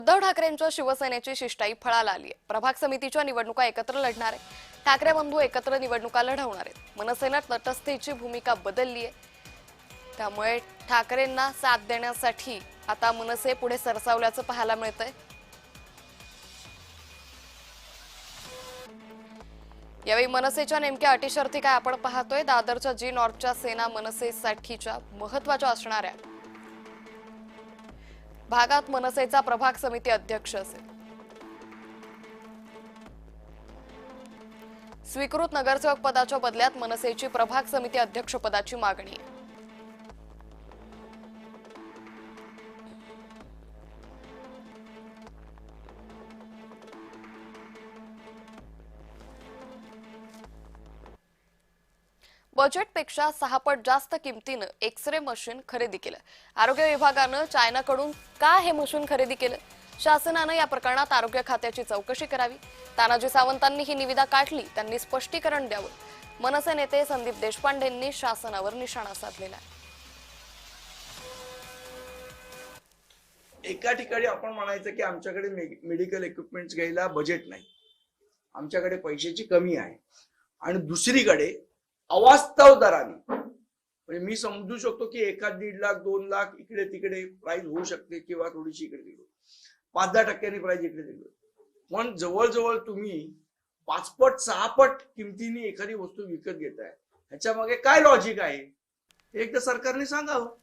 उद्धव ठाकरेंच्या शिवसेनेची शिष्टाई फळाला आली आहे। प्रभाग समितीच्या निवडणुका एकत्र लढणार आहे। ठाकरे बंधू एकत्र निवडणुका लढवणार आहेत। मनसेने तटस्थतेची भूमिका बदलली आहे। त्यामुळे ठाकरेंना साथ देण्यासाठी आता मनसे पुढे सरसावल्याचं पाहायला मिळतंय। यावेळी मनसेच्या नेमक्या अटी शर्ती काय आपण पाहतोय। दादरच्या जी नॉर्थच्या सेना मनसेसाठीच्या महत्त्वाच्या असणाऱ्या भागात मनसेचा प्रभाग समिती अध्यक्ष असेल। स्वीकृत नगरसेवक पदाच्या बदल्यात मनसेची प्रभाग समिती अध्यक्ष पदाची मागणी आहे। बजेटपेक्षा 6 पट जास्त किमतीनं एक्स-रे मशीन खरेदी केलं। आरोग्य विभागानं चायनाकडून का हे मशीन खरेदी केलं? शासनानं या प्रकरणात आरोग्य खात्याची चौकशी करावी। तानाजी सावंतांनी ही निविदा काढली, त्यांनी स्पष्टीकरण द्यावं। मनसे नेते संदीप देशपांडेंनी शासनावर निशाणा साधलेला आहे। एका ठिकाणी आपण म्हणायचं की आमच्याकडे मेडिकल इक्विपमेंट्स घ्यायला बजेट नाही, आमच्याकडे पैशाची कमी आहे, आणि दुसरीकडे अवास्तव दराने, म्हणजे मी समजू शकतो की 1-1.5 लाख 2 लाख इकडे तिकडे प्राइस होऊ शकते किंवा थोडीशी इकडे तिकडे 5-10% प्राइस इकडे तिकडे, पण जवळजवळ तुम्ही 5 पट 6 पट किमतीने एखादी वस्तू विकत घेताय, ह्याच्या मागे काय लॉजिक आहे हे एकदा सरकारने सांगावं।